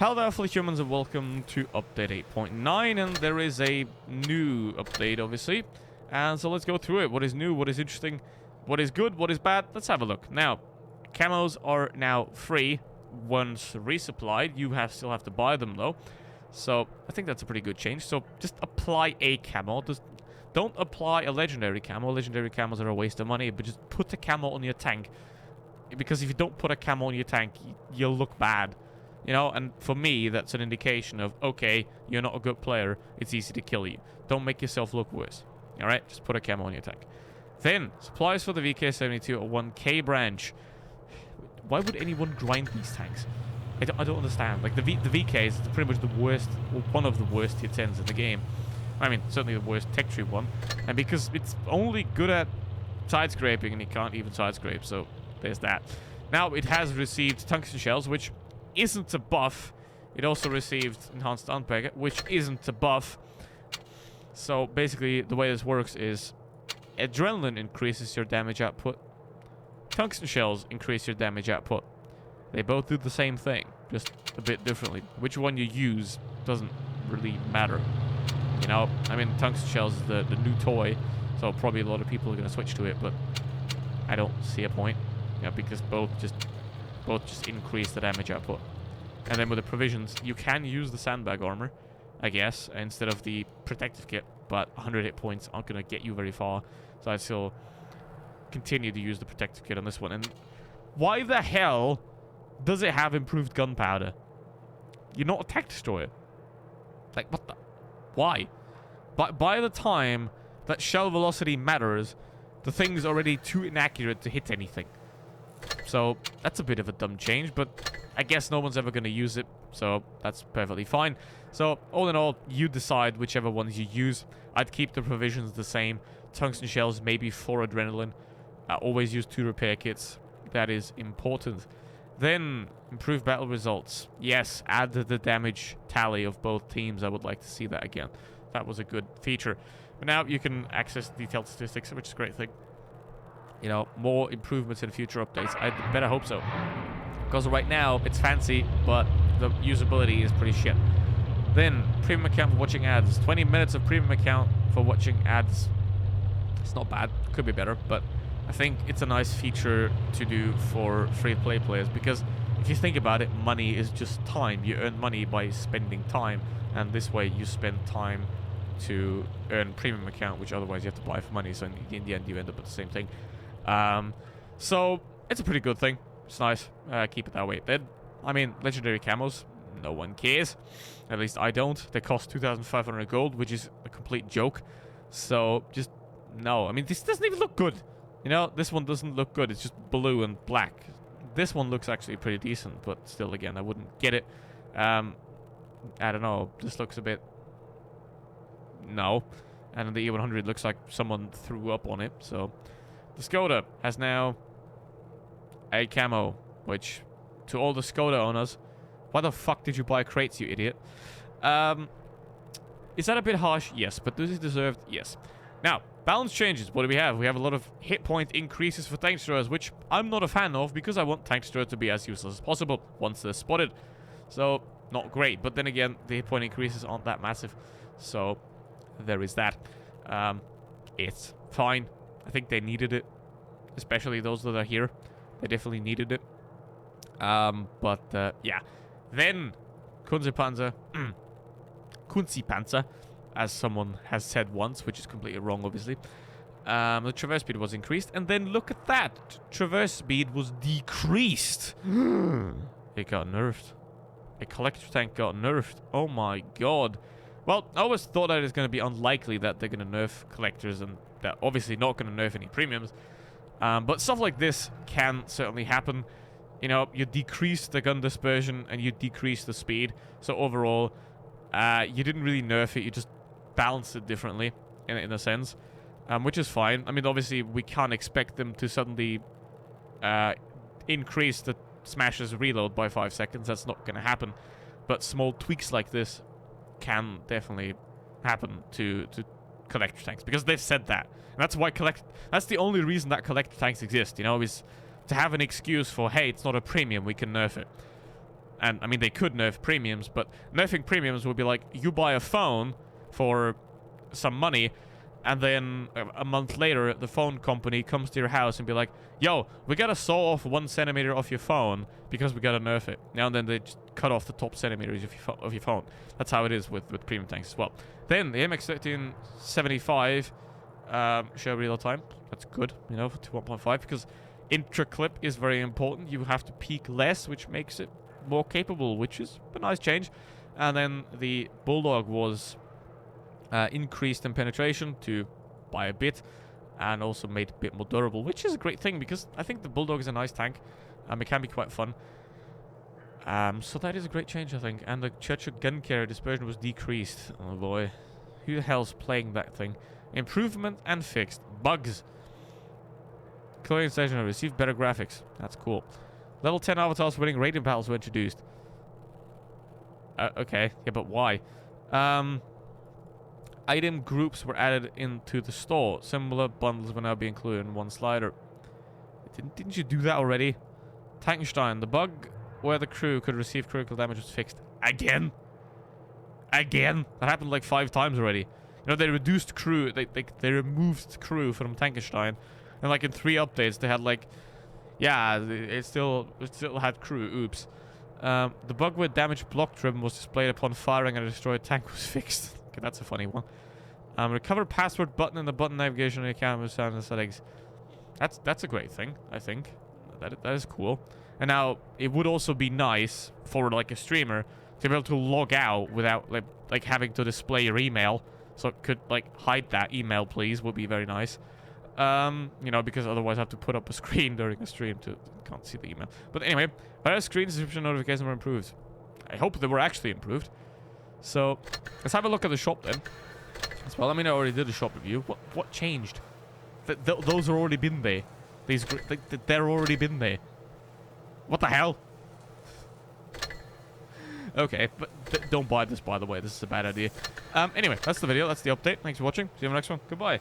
Hello there, fellow humans, and welcome to update 8.9, and there is a new update, obviously. And so let's go through it. What is new, what is interesting, what is good, what is bad? Let's have a look. Now, camos are now free once resupplied. You still have to buy them, though. So, I think that's a pretty good change. So, just apply a camo. Don't apply a legendary camo. Legendary camos are a waste of money, but just put a camo on your tank. Because if you don't put a camo on your tank, you'll look bad. You know, and for me, that's an indication of, okay, you're not a good player, it's easy to kill you. Don't make yourself look worse. Alright, just put a camo on your tank. Then, supplies for the VK72 or 1K branch. Why would anyone grind these tanks? I don't understand. Like, the VK is pretty much the worst, or one of the worst tier 10s in the game. I mean, certainly the worst tech tree one. And because it's only good at side scraping, and it can't even side scrape, so there's that. Now, it has received Tungsten Shells, which isn't a buff. It also received Enhanced Unpack, which isn't a buff. So basically, the way this works is Adrenaline increases your damage output. Tungsten Shells increase your damage output. They both do the same thing, just a bit differently. Which one you use doesn't really matter. You know, I mean, Tungsten Shells is the new toy, so probably a lot of people are going to switch to it, but I don't see a point. You know, because both just increase the damage output. And then with the provisions, you can use the sandbag armor, I guess, instead of the protective kit, but 100 hit points aren't going to get you very far, so I'd still continue to use the protective kit on this one. And why the hell does it have improved gunpowder? You're not a tech destroyer. Like, what the? Why? But by the time that shell velocity matters, the thing's already too inaccurate to hit anything. So, that's a bit of a dumb change, but I guess no one's ever going to use it, so that's perfectly fine. So, all in all, you decide whichever ones you use. I'd keep the provisions the same. Tungsten Shells, maybe 4 Adrenaline. Always use 2 repair kits. That is important. Then, improve battle results. Yes, add the damage tally of both teams. I would like to see that again. That was a good feature. But now you can access detailed statistics, which is a great thing. You know, more improvements in future updates. I better hope so. Because right now, it's fancy, but the usability is pretty shit. Then, premium account for watching ads. 20 minutes of premium account for watching ads. It's not bad. Could be better, but I think it's a nice feature to do for free-to-play players. Because if you think about it, money is just time. You earn money by spending time. And this way, you spend time to earn premium account, which otherwise you have to buy for money. So in the end, you end up with the same thing. So it's a pretty good thing. It's nice. Keep it that way. Then, I mean, legendary camos, no one cares. At least I don't. They cost 2,500 gold, which is a complete joke. So, just, no. I mean, this doesn't even look good. You know, this one doesn't look good. It's just blue and black. This one looks actually pretty decent, but still, again, I wouldn't get it. I don't know. This looks a bit... No. And the E100 looks like someone threw up on it, so... The Skoda has now a camo, which, to all the Skoda owners, why the fuck did you buy crates, you idiot? Is that a bit harsh? Yes, but this is deserved? Yes. Now, balance changes. What do we have? We have a lot of hit point increases for tank destroyers, which I'm not a fan of because I want tank destroyers to be as useless as possible once they're spotted. So, not great. But then again, the hit point increases aren't that massive. So, there is that. It's fine. I think they needed it, especially those that are here. They definitely needed it. Yeah. Then, Kunzipanzer, as someone has said once, which is completely wrong, obviously. The traverse speed was increased, and then look at that. Traverse speed was decreased. It got nerfed. A collector tank got nerfed. Oh my god. Well, I always thought that it's going to be unlikely that they're going to nerf collectors, and they're obviously not going to nerf any premiums. But stuff like this can certainly happen. You know, you decrease the gun dispersion and you decrease the speed. So overall, you didn't really nerf it. You just balanced it differently, in a sense, which is fine. I mean, obviously, we can't expect them to suddenly increase the Smasher's reload by 5 seconds. That's not going to happen. But small tweaks like this can definitely happen to collector tanks, because they've said that. And that's why that's the only reason that collector tanks exist, you know, is to have an excuse for, hey, it's not a premium, we can nerf it. And, I mean, they could nerf premiums, but nerfing premiums would be like, you buy a phone for some money, and then a month later, the phone company comes to your house and be like, yo, we gotta saw off 1 centimeter off your phone because we gotta nerf it. Now and then they just cut off the top centimeters of your phone. That's how it is with premium tanks as well. Then the MX-1375 show real time. That's good, you know, for 1.5, because intra-clip is very important. You have to peak less, which makes it more capable, which is a nice change. And then the Bulldog was increased in penetration by a bit, and also made a bit more durable, which is a great thing because I think the Bulldog is a nice tank. It can be quite fun. So that is a great change, I think. And the Churchill gun carrier dispersion was decreased. Oh boy, who the hell's playing that thing? Improvement and fixed bugs. Clothing stationary received better graphics. That's cool. Level 10 avatars winning rating battles were introduced. Okay, yeah, but why? Item groups were added into the store. Similar bundles will now be included in one slider. Didn't you do that already? Tankenstein, the bug where the crew could receive critical damage was fixed. Again? Again? That happened like 5 times already. You know, they reduced crew. They removed crew from Tankenstein. And like in 3 updates, they had like... Yeah, it still had crew. Oops. The bug where damage block trim was displayed upon firing and a destroyed tank was fixed. Okay, that's a funny one. Recover password button in the button navigation in the camera sound and settings. That's a great thing, I think. That is cool. And now it would also be nice for like a streamer to be able to log out without like having to display your email. So it could like hide that email, please, would be very nice. You know, because otherwise I have to put up a screen during a stream to can't see the email. But anyway, virus screen description notifications were improved. I hope they were actually improved. So let's have a look at the shop then. As well, I mean, I already did a shop review. What changed? Those are already been there. They're already been there. What the hell? Okay, but don't buy this, by the way. This is a bad idea. Anyway, that's the video. That's the update. Thanks for watching. See you in the next one. Goodbye.